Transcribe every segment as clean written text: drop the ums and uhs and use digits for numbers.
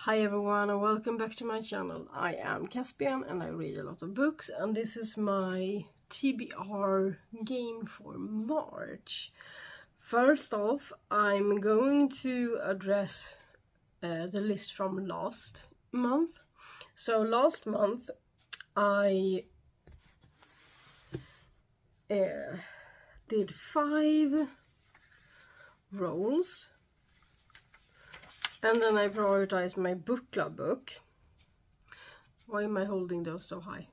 Hi everyone and welcome back to my channel. I am Caspian and I read a lot of books, and this is my TBR game for March. First off, I'm going to address the list from last month. So last month I did 5 rolls. And then I prioritized my book club book. Why am I holding those so high?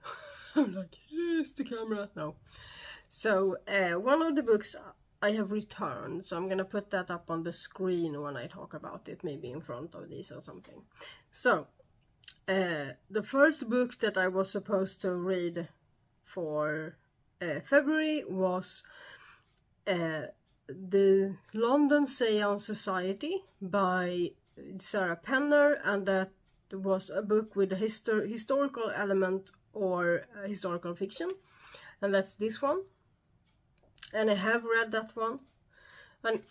I'm like, here's the camera. No. So one of the books I have returned. So I'm going to put that up on the screen when I talk about it. Maybe in front of these or something. So the first book that I was supposed to read for February was The London Seance Society by Sarah Penner, and that was a book with a historical element or historical fiction, and that's this one. And I have read that one, and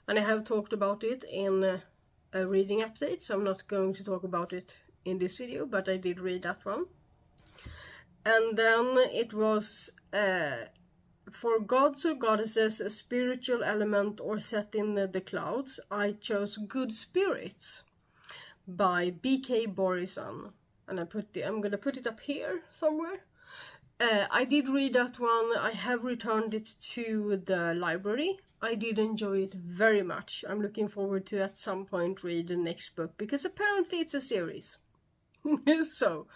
I have talked about it in a reading update, so I'm not going to talk about it in this video, but I did read that one. And then it was For Gods or Goddesses, a spiritual element or set in the clouds, I chose Good Spirits by B.K. Borison. And I'm gonna put it up here somewhere. I did read that one. I have returned it to the library. I did enjoy it very much. I'm looking forward to at some point read the next book, because apparently it's a series. So,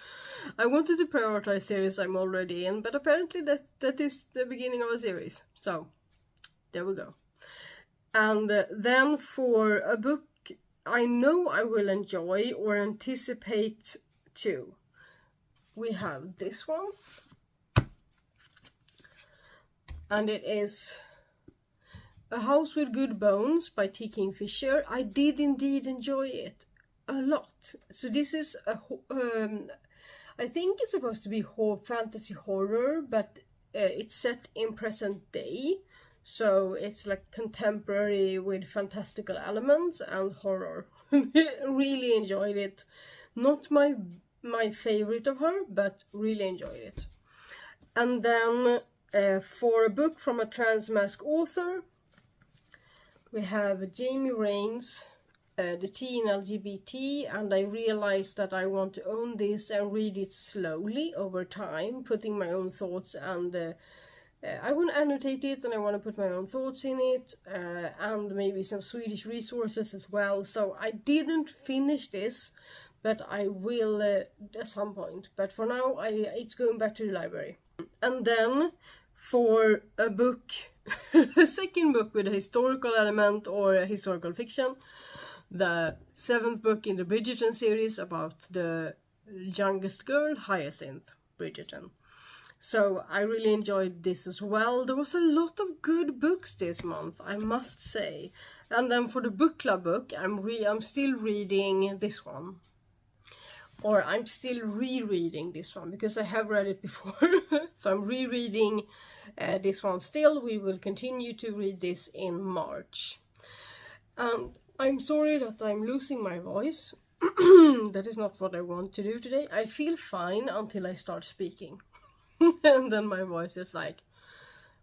I wanted to prioritize series I'm already in, but apparently that is the beginning of a series. So, there we go. And then for a book I know I will enjoy or anticipate too, we have this one. And it is A House with Good Bones by T. Kingfisher. I did indeed enjoy it a lot. So this is I think it's supposed to be fantasy horror, but it's set in present day, so it's like contemporary with fantastical elements and horror. Really enjoyed it. Not my favorite of her, but really enjoyed it. And then for a book from a trans-masc author, we have Jamie Rains, The Tea in LGBT, and I realized that I want to own this and read it slowly over time, putting my own thoughts, and I want to annotate it and I want to put my own thoughts in it, and maybe some Swedish resources as well. So I didn't finish this, but I will at some point. But for now, it's going back to the library. And then for a book, a second book with a historical element or a historical fiction, the 7th book in the Bridgerton series about the youngest girl, Hyacinth Bridgerton. So I really enjoyed this as well. There was a lot of good books this month, I must say. And then for the book club book, I'm still reading this one. Or I'm still rereading this one, because I have read it before. So I'm rereading this one still. We will continue to read this in March. And I'm sorry that I'm losing my voice. That is not what I want to do today. I feel fine until I start speaking. And then my voice is like,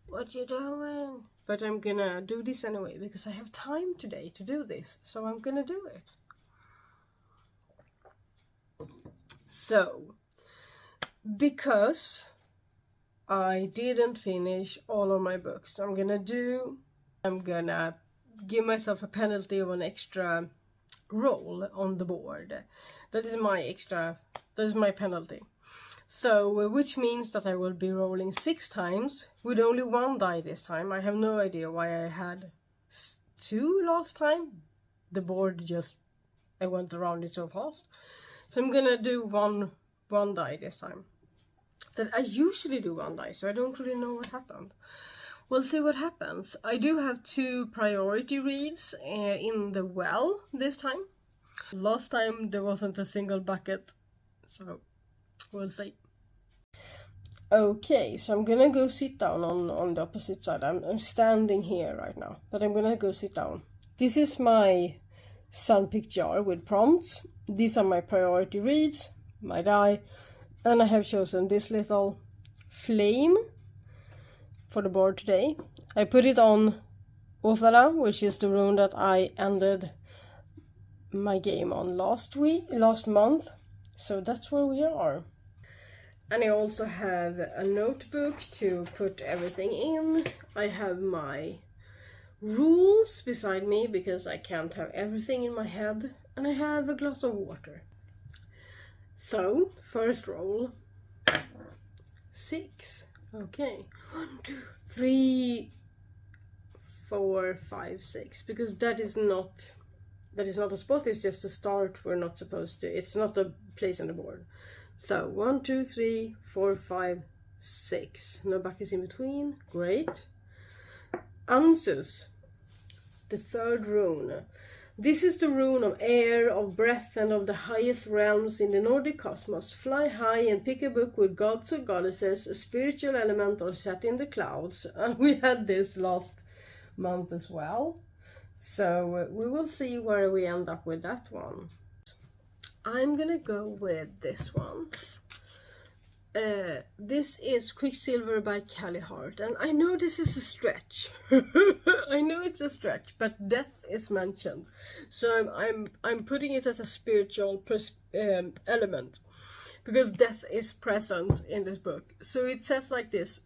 what you doing? But I'm gonna do this anyway, because I have time today to do this. So I'm gonna do it. So, because I didn't finish all of my books, I'm gonna give myself a penalty of an extra roll on the board. That is my penalty. So, which means that I will be rolling 6 times with only 1 die this time. I have no idea why I had 2 last time. The board I went around it so fast. So I'm gonna do one die this time. That I usually do 1 die, so I don't really know what happened. We'll see what happens. I do have 2 priority reads in the well this time. Last time there wasn't a single bucket, so we'll see. Okay, so I'm gonna go sit down on the opposite side. I'm standing here right now, but I'm gonna go sit down. This is my Sandpick jar with prompts. These are my priority reads, my die, and I have chosen this little flame for the board today. I put it on Othala, which is the rune that I ended my game on last month, so that's where we are. And I also have a notebook to put everything in. I have my rules beside me because I can't have everything in my head, and I have a glass of water. So, first roll, 6. Okay, 1, 2, 3, 4, 5, 6, because that is not a spot, it's just a start. We're not supposed to, it's not a place on the board. So 1, 2, 3, 4, 5, 6. No buckets in between. Great. Ansus, the third rune. This is the rune of air, of breath, and of the highest realms in the Nordic cosmos. Fly high and pick a book with gods or goddesses, a spiritual element or set in the clouds. And we had this last month as well. So we will see where we end up with that one. I'm gonna go with this one. This is Quicksilver by Callie Hart, and I know this is a stretch. I know it's a stretch, but death is mentioned, so I'm putting it as a spiritual element because death is present in this book. So it says like this: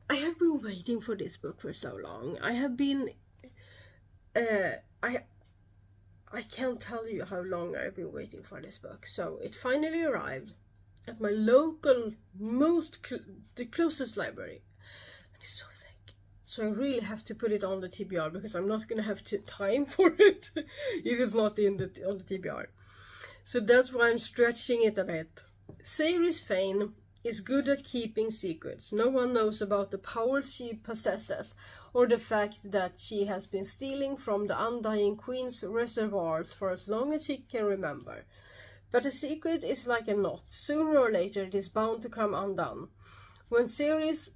I have been waiting for this book for so long. I have been I can't tell you how long I've been waiting for this book. So it finally arrived at my local, the closest library. And it's so thick. So I really have to put it on the TBR because I'm not going to have time for it if it's not on the TBR. So that's why I'm stretching it a bit. Ceres Fane is good at keeping secrets. No one knows about the power she possesses, or the fact that she has been stealing from the Undying Queen's reservoirs for as long as she can remember. But a secret is like a knot. Sooner or later it is bound to come undone. When Ceres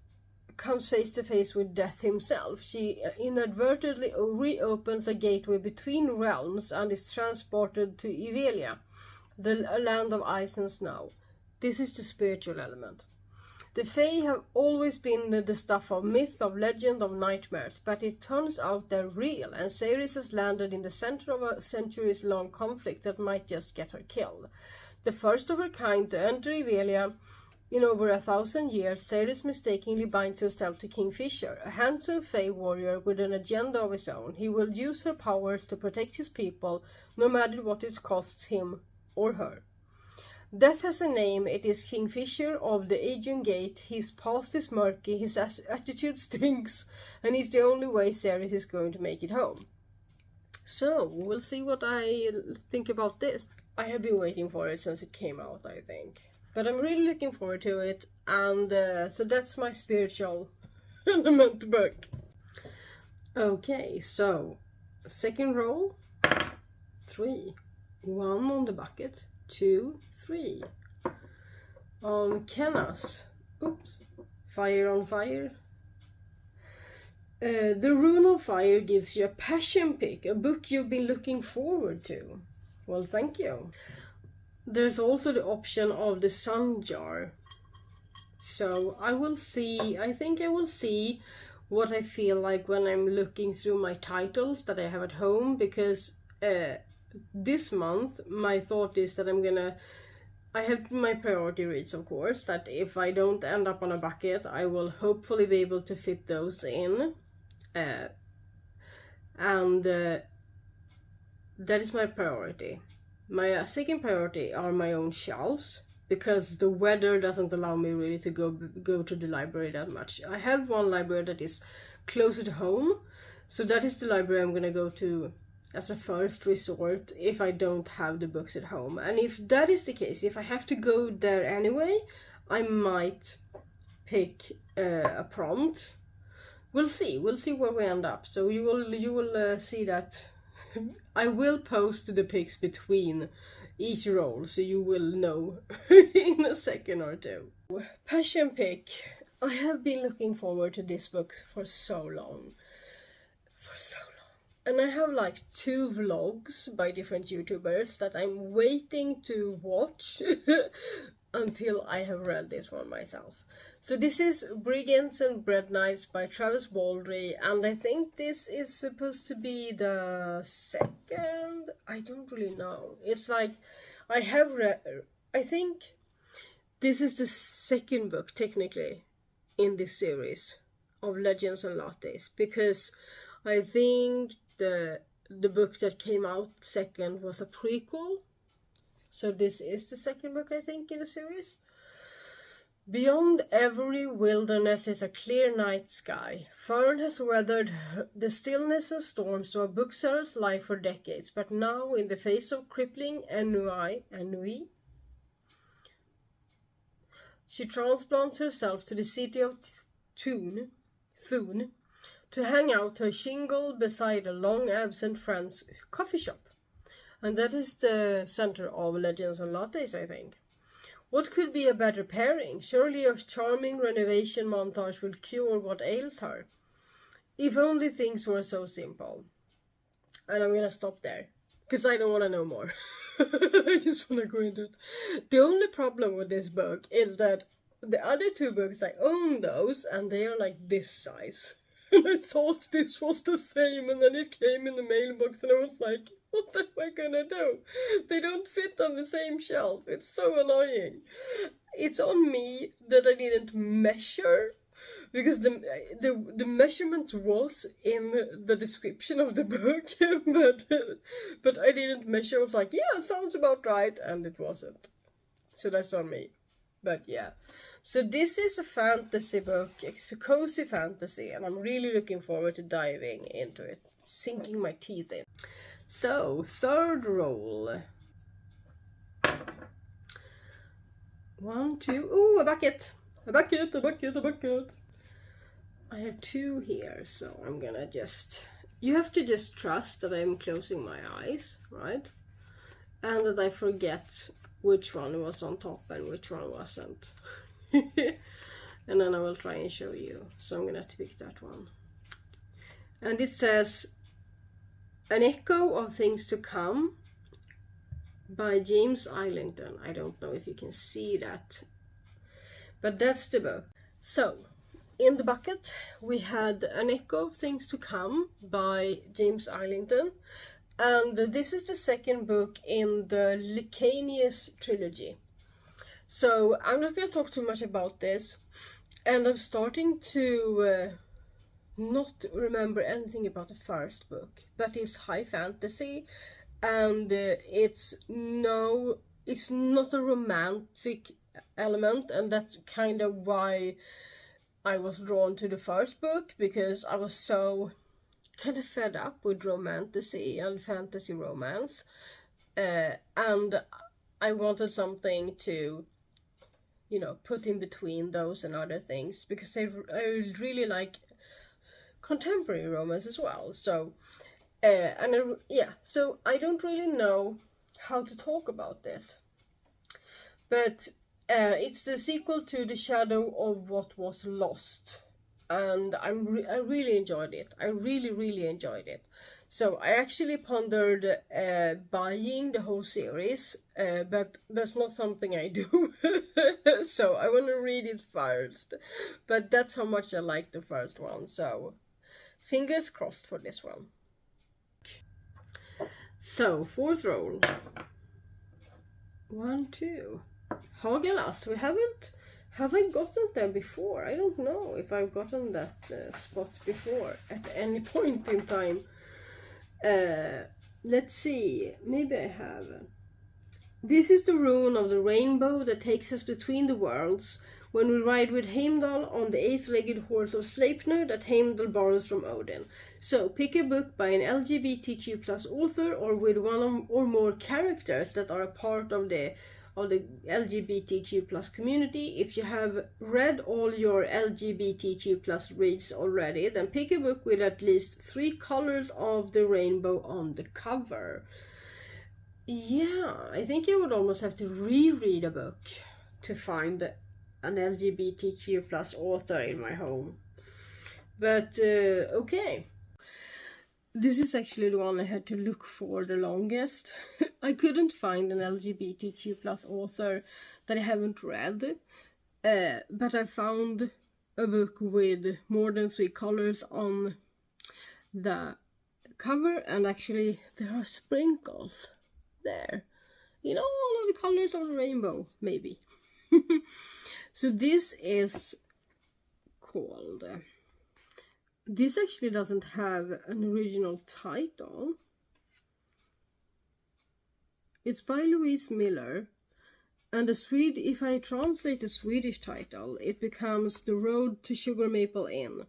comes face to face with death himself, she inadvertently reopens a gateway between realms and is transported to Ivelia, the land of ice and snow. This is the spiritual element. The Fae have always been the stuff of myth, of legend, of nightmares, but it turns out they're real, and Ceres has landed in the center of a centuries-long conflict that might just get her killed. The first of her kind to enter Ivelia in over 1,000 years, Ceres mistakenly binds herself to Kingfisher, a handsome Fae warrior with an agenda of his own. He will use her powers to protect his people, no matter what it costs him or her. Death has a name. It is Kingfisher of the Aegean Gate. His past is murky, his attitude stinks, and he's the only way Ceres is going to make it home. So, we'll see what I think about this. I have been waiting for it since it came out, I think. But I'm really looking forward to it, and so that's my spiritual element book. Okay, so, second roll, 3, 1 on the bucket, 2, 3. On Kennas, oops, fire on fire. The rune of fire gives you a passion pick, a book you've been looking forward to. Well, thank you. There's also the option of the sun jar. So I will see, I think I will see what I feel like when I'm looking through my titles that I have at home, because this month my thought is that I have my priority reads, of course, that if I don't end up on a bucket, I will hopefully be able to fit those in. And that is my priority. My second priority are my own shelves, because the weather doesn't allow me really to go to the library that much. I have one library that is closer to home, so that is the library I'm gonna go to as a first resort if I don't have the books at home. And if that is the case, if I have to go there anyway, I might pick a prompt. We'll see where we end up. So you will see that I will post the picks between each roll, so you will know in a second or two. Passion pick. I have been looking forward to this book for so long. And I have like 2 vlogs by different YouTubers that I'm waiting to watch until I have read this one myself. So this is Brigands and Bread Knives by Travis Baldry, and I think this is supposed to be the second. I don't really know. It's like I have read. I think this is the second book technically in this series of Legends and Lattes, because I think the book that came out second was a prequel. So this is the second book, I think, in the series. Beyond every wilderness is a clear night sky. Fern has weathered the stillness and storms of a bookseller's life for decades, but now, in the face of crippling ennui, she transplants herself to the city of Thun, to hang out her shingle beside a long-absent friend's coffee shop. And that is the center of Legends and Lattes, I think. What could be a better pairing? Surely a charming renovation montage will cure what ails her. If only things were so simple. And I'm gonna stop there, because I don't want to know more. I just want to go into it. The only problem with this book is that the other 2 books, I own those, and they are like this size. And I thought this was the same, and then it came in the mailbox, and I was like, what am I gonna do? They don't fit on the same shelf. It's so annoying. It's on me that I didn't measure, because the measurement was in the description of the book, but I didn't measure. I was like, yeah, sounds about right, and it wasn't. So that's on me. But yeah. So this is a fantasy book. It's a cozy fantasy, and I'm really looking forward to diving into it, sinking my teeth in. So, third roll. 1, 2, ooh, a bucket! A bucket, a bucket, a bucket! I have 2 here, so I'm gonna just... You have to just trust that I'm closing my eyes, right? And that I forget which one was on top and which one wasn't. And then I will try and show you. So I'm gonna pick that one. And it says... An Echo of Things to Come by James Islington. I don't know if you can see that, but that's the book. So, in the bucket we had An Echo of Things to Come by James Islington, and this is the second book in the Licanius trilogy. So, I'm not going to talk too much about this, and I'm starting to... not remember anything about the first book, but it's high fantasy, and it's not a romantic element, and that's kind of why I was drawn to the first book, because I was so kind of fed up with romantasy and fantasy romance, and I wanted something to, you know, put in between those and other things, because I really like contemporary romance as well. So so I don't really know how to talk about this, but it's the sequel to The Shadow of What Was Lost, and I really enjoyed it. I really enjoyed it. So I actually pondered buying the whole series, but that's not something I do. So I want to read it first, but that's how much I like the first one. So fingers crossed for this one. So, 4th roll. 1, 2. Hagelas. We have I gotten there before? I don't know if I've gotten that spot before at any point in time. Let's see. Maybe I have. This is the rune of the rainbow that takes us between the worlds, when we ride with Heimdall on the 8-legged horse of Sleipnir that Heimdall borrows from Odin. So, pick a book by an LGBTQ+ author, or with one or more characters that are a part of the LGBTQ+ community. If you have read all your LGBTQ+ reads already, then pick a book with at least 3 colors of the rainbow on the cover. Yeah, I think I would almost have to reread a book to find an LGBTQ+ author in my home. But, okay. This is actually the one I had to look for the longest. I couldn't find an LGBTQ plus author that I haven't read, but I found a book with more than 3 colors on the cover, and actually there are sprinkles there. You know, all of the colors of the rainbow, maybe. So this is called... this actually doesn't have an original title. It's by Louise Miller, and if I translate the Swedish title, it becomes The Road to Sugar Maple Inn.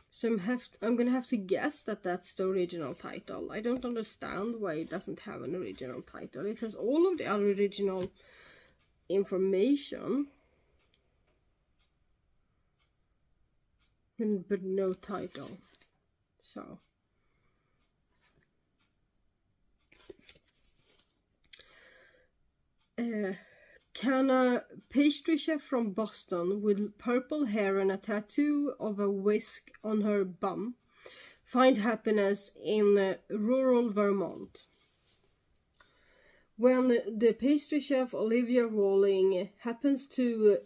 So I'm gonna have to guess that that's the original title. I don't understand why it doesn't have an original title. It has all of the other original information, but no title. So can a pastry chef from Boston with purple hair and a tattoo of a whisk on her bum find happiness in rural Vermont? When the pastry chef Olivia Rawling happens to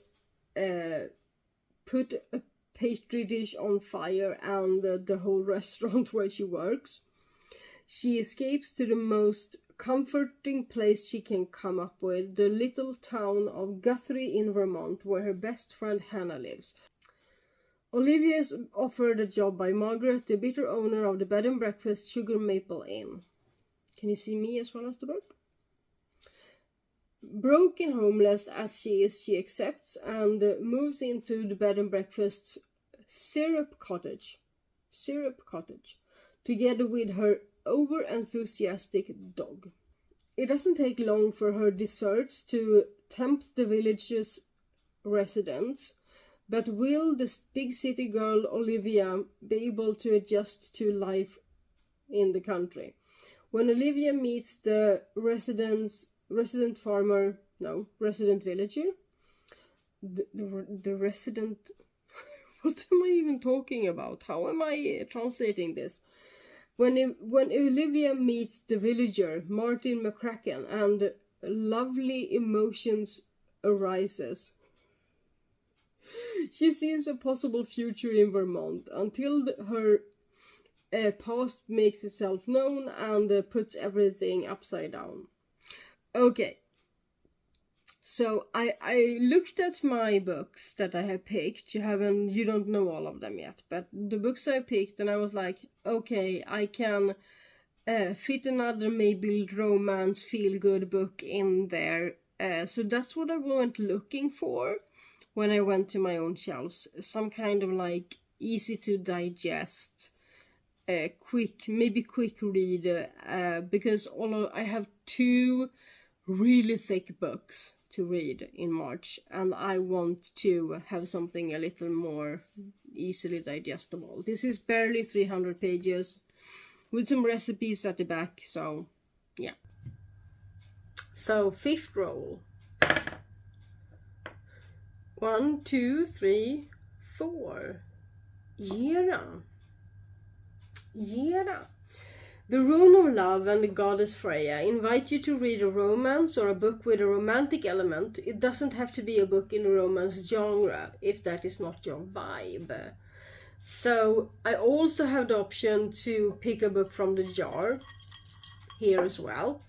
put a pastry dish on fire and the whole restaurant where she works, she escapes to the most comforting place she can come up with, the little town of Guthrie in Vermont, where her best friend Hannah lives. Olivia is offered a job by Margaret, the bitter owner of the bed and breakfast Sugar Maple Inn. Can you see me as well as the book? Broke and homeless as she is, she accepts and moves into the bed and breakfast's Syrup Cottage, together with her over-enthusiastic dog. It doesn't take long for her desserts to tempt the village's residents, but will the big city girl Olivia be able to adjust to life in the country? When Olivia meets the resident villager, the resident, what am I even talking about? How am I translating this? When Olivia meets the villager, Martin McCracken, and lovely emotions arises. She sees a possible future in Vermont until her past makes itself known and puts everything upside down. Okay, so I looked at my books that I have picked. You don't know all of them yet, but the books I picked, and I was like, okay, I can fit another maybe romance feel-good book in there. So that's what I went looking for when I went to my own shelves. Some kind of like easy to digest, quick read, because I have 2 really thick books to read in March, and I want to have something a little more easily digestible. This is barely 300 pages with some recipes at the back, so yeah. So 5th roll. 1, 2, 3, 4. Gera. The Rune of Love and the Goddess Freya invite you to read a romance or a book with a romantic element. It doesn't have to be a book in the romance genre, if that is not your vibe. So I also have the option to pick a book from the jar here as well.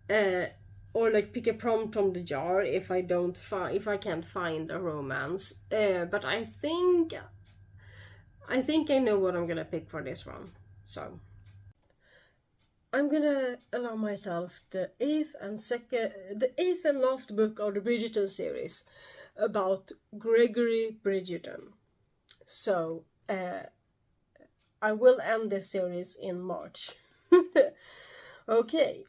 Or like pick a prompt from the jar if I can't find a romance. But I think I know what I'm gonna pick for this one. So I'm gonna allow myself the 8th and last book of the Bridgerton series about Gregory Bridgerton. So I will end this series in March. Okay,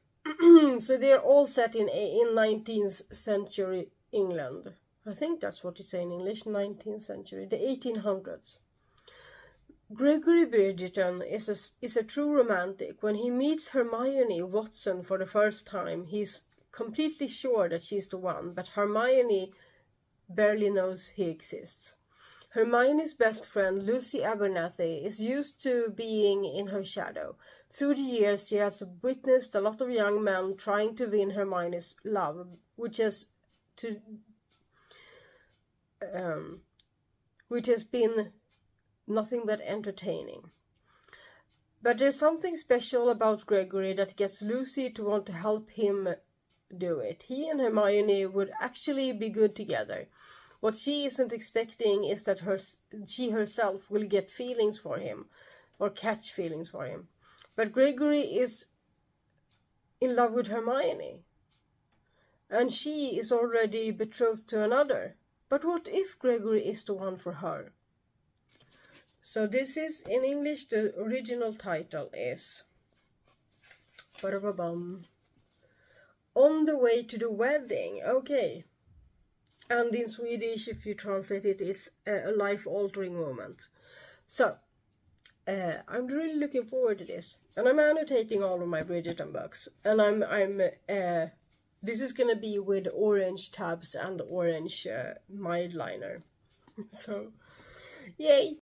so they're all set in 19th century England. I think that's what you say in English, 19th century, the 1800s. Gregory Bridgerton is a true romantic. When he meets Hermione Watson for the first time, he's completely sure that she's the one, but Hermione barely knows he exists. Hermione's best friend, Lucy Abernathy, is used to being in her shadow. Through the years, she has witnessed a lot of young men trying to win Hermione's love, which has been nothing but entertaining. But there's something special about Gregory that gets Lucy to want to help him do it. He and Hermione would actually be good together. What she isn't expecting is that she herself will get feelings for him, or catch feelings for him. But Gregory is in love with Hermione, and she is already betrothed to another. But what if Gregory is the one for her? So this is, in English, the original title is On the Way to the Wedding. Okay. And in Swedish, if you translate it, it's a life-altering moment. So, I'm really looking forward to this. And I'm annotating all of my Bridgerton books. And this is gonna be with orange tabs and orange mild liner. So, yay!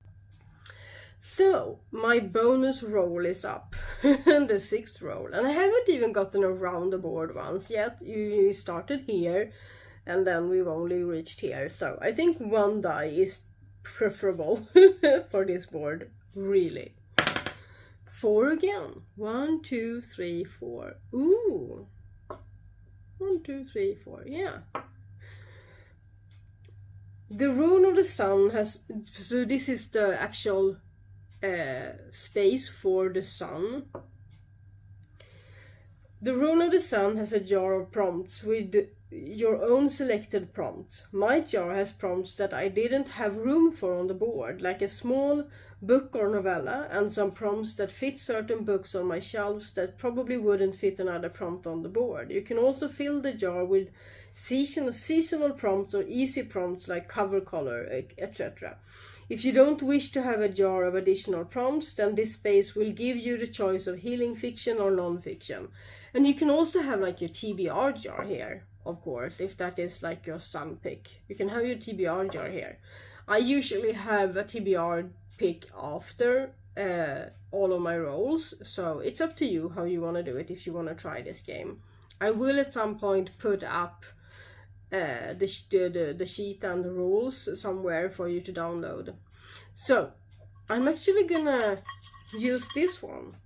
So, my bonus roll is up, the 6th roll, and I haven't even gotten around the board once yet. You started here, and then we've only reached here, so I think 1 die is preferable for this board, really. 4 again. 1, 2, 3, 4. Ooh! 1, 2, 3, 4, yeah. The Rune of the Sun has, so this is the actual space for the sun. The Rune of the Sun has a jar of prompts with your own selected prompts. My jar has prompts that I didn't have room for on the board, like a small book or novella, and some prompts that fit certain books on my shelves that probably wouldn't fit another prompt on the board. You can also fill the jar with seasonal prompts or easy prompts like cover color, etc. If you don't wish to have a jar of additional prompts, then this space will give you the choice of healing fiction or non-fiction. And you can also have like your TBR jar here, of course, if that is like your sun pick. You can have your TBR jar here. I usually have a TBR pick after all of my rolls, so it's up to you how you want to do it if you want to try this game. I will at some point put up the sheet and the rules somewhere for you to download. So I'm actually gonna use this one.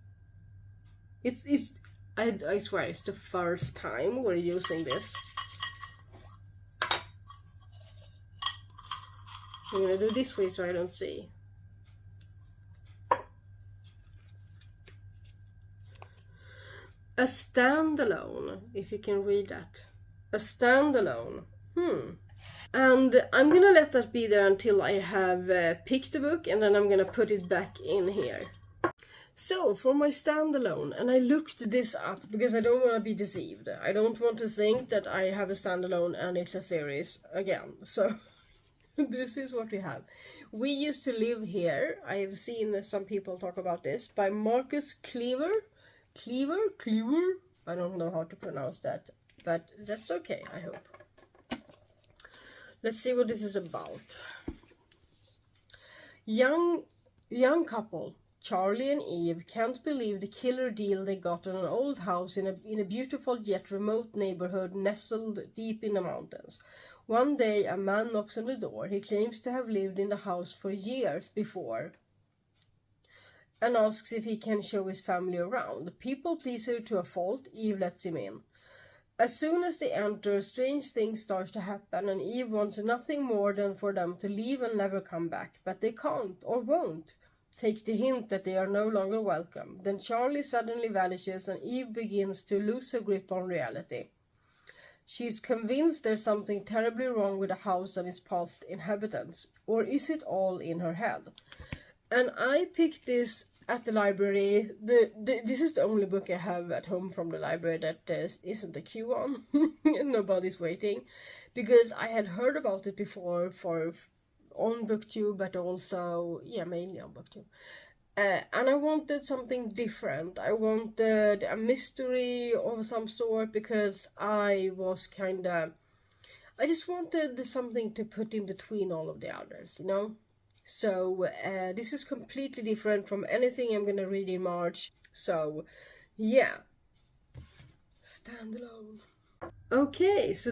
I swear it's the first time we're using this. I'm gonna do this way so I don't see. A standalone, if you can read that. A standalone. And I'm gonna let that be there until I have picked the book, and then I'm gonna put it back in here. So, for my standalone, and I looked this up because I don't want to be deceived. I don't want to think that I have a standalone and it's a series again. So, this is what we have. We Used to Live Here. I have seen some people talk about this, by Marcus Cleaver. Cleaver? I don't know how to pronounce that, but that's okay, I hope. Let's see what this is about. Young couple, Charlie and Eve, can't believe the killer deal they got on an old house in a beautiful yet remote neighborhood nestled deep in the mountains. One day a man knocks on the door. He claims to have lived in the house for years before and asks if he can show his family around. People pleaser to a fault, Eve lets him in. As soon as they enter, strange things start to happen, and Eve wants nothing more than for them to leave and never come back. But they can't, or won't, take the hint that they are no longer welcome. Then Charlie suddenly vanishes, and Eve begins to lose her grip on reality. She's convinced there's something terribly wrong with the house and its past inhabitants. Or is it all in her head? And I picked this at the library. This is the only book I have at home from the library that isn't a queue on. Nobody's waiting, because I had heard about it before on BookTube, but also mainly on BookTube. And I wanted something different. I wanted a mystery of some sort, because I just wanted something to put in between all of the others, you know? So this is completely different from anything I'm gonna read in March. So yeah, standalone. Okay, so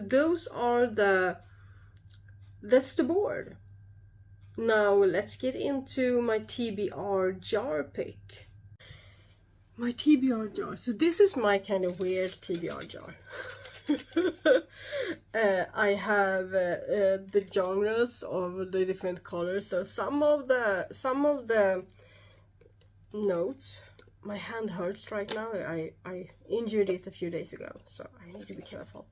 that's the board. Now let's get into my TBR jar pick. My TBR jar. So this is my kind of weird TBR jar. I have the genres of the different colors. So some of the notes. My hand hurts right now. I injured it a few days ago, so I need to be careful.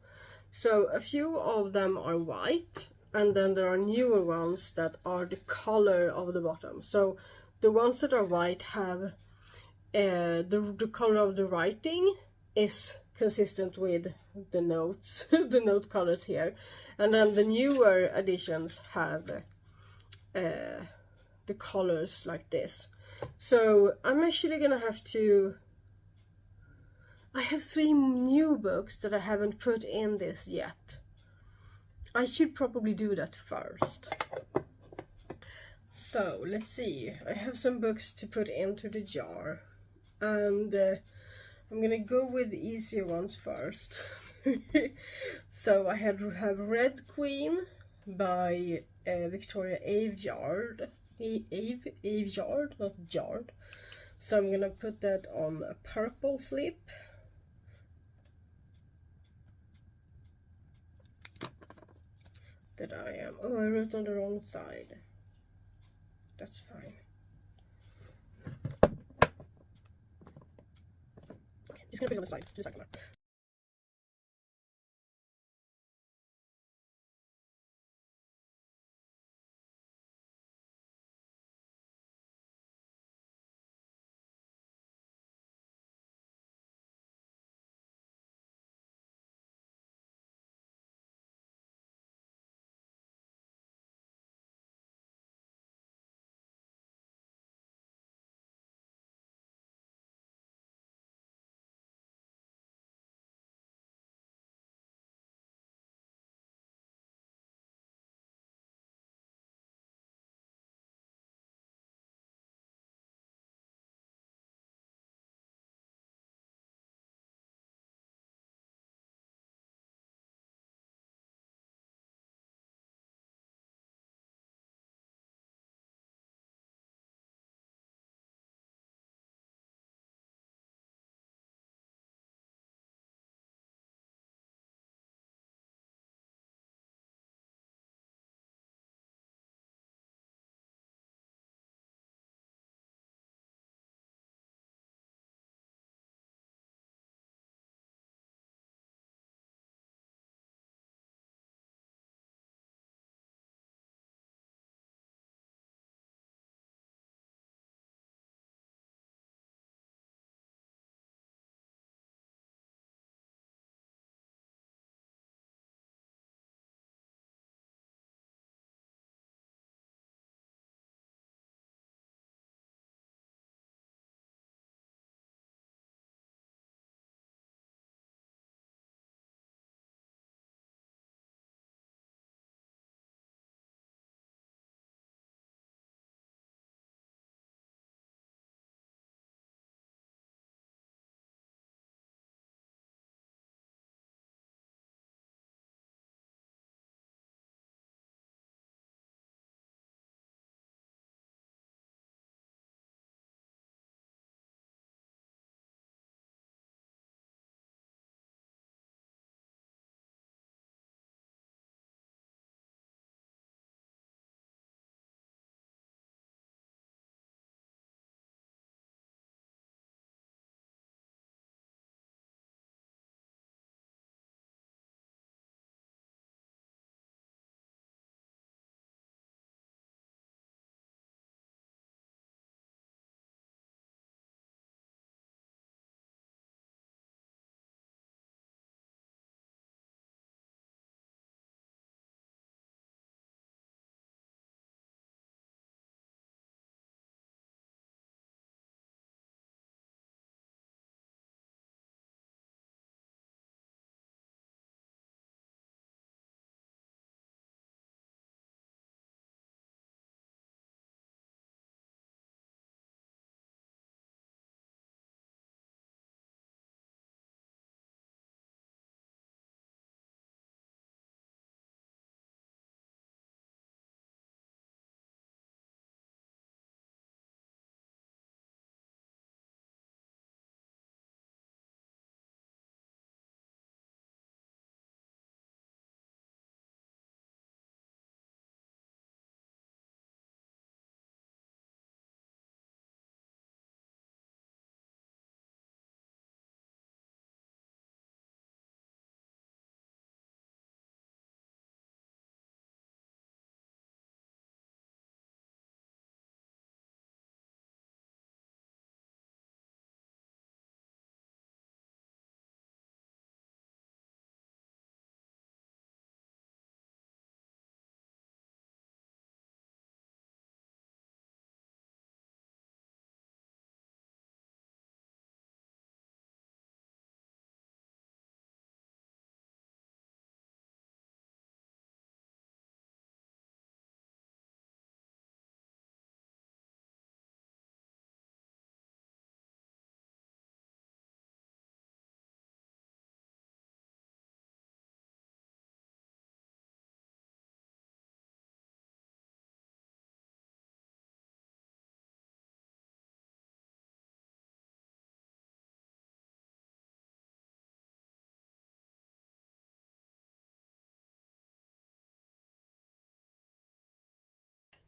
So a few of them are white, and then there are newer ones that are the color of the bottom. So the ones that are white have the color of the writing is consistent with the notes, the note colors here, and then the newer editions have the colors like this. So I'm actually gonna have to. I have 3 new books that I haven't put in this yet. I should probably do that first. So let's see. I have some books to put into the jar, and I'm gonna go with the easier ones first. So I have Red Queen by Victoria Aveyard. Aveyard, not Jard. So I'm gonna put that on a purple slip. That I am. Oh, I wrote on the wrong side. That's fine. Okay, just gonna put it on the side, to the side corner.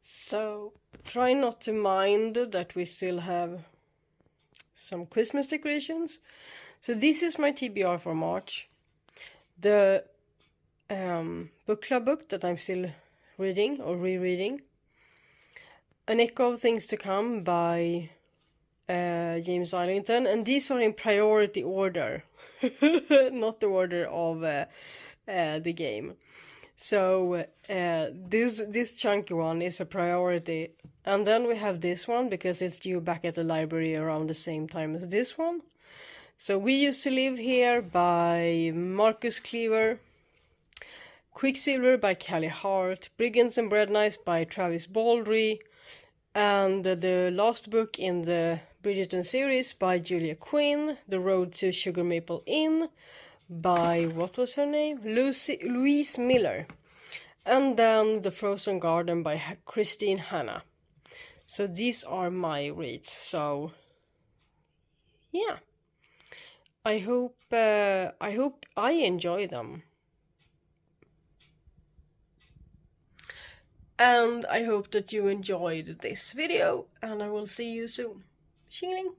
So try not to mind that we still have some Christmas decorations. So this is my TBR for March. The book club book that I'm still reading or rereading. An Echo of Things to Come by James Arlington, and these are in priority order, not the order of the game. So this chunky one is a priority, and then we have this one because it's due back at the library around the same time as this one. So We Used to Live Here by Marcus Cleaver, Quicksilver by Callie Hart, Brigands and Bread Knives by Travis Baldry, and the last book in the Bridgerton series by Julia Quinn, The Road to Sugar Maple Inn by, what was her name? Louise Miller. And then The Frozen Garden by Christine Hanna. So these are my reads. So yeah, I hope I enjoy them. And I hope that you enjoyed this video, and I will see you soon. Xingling!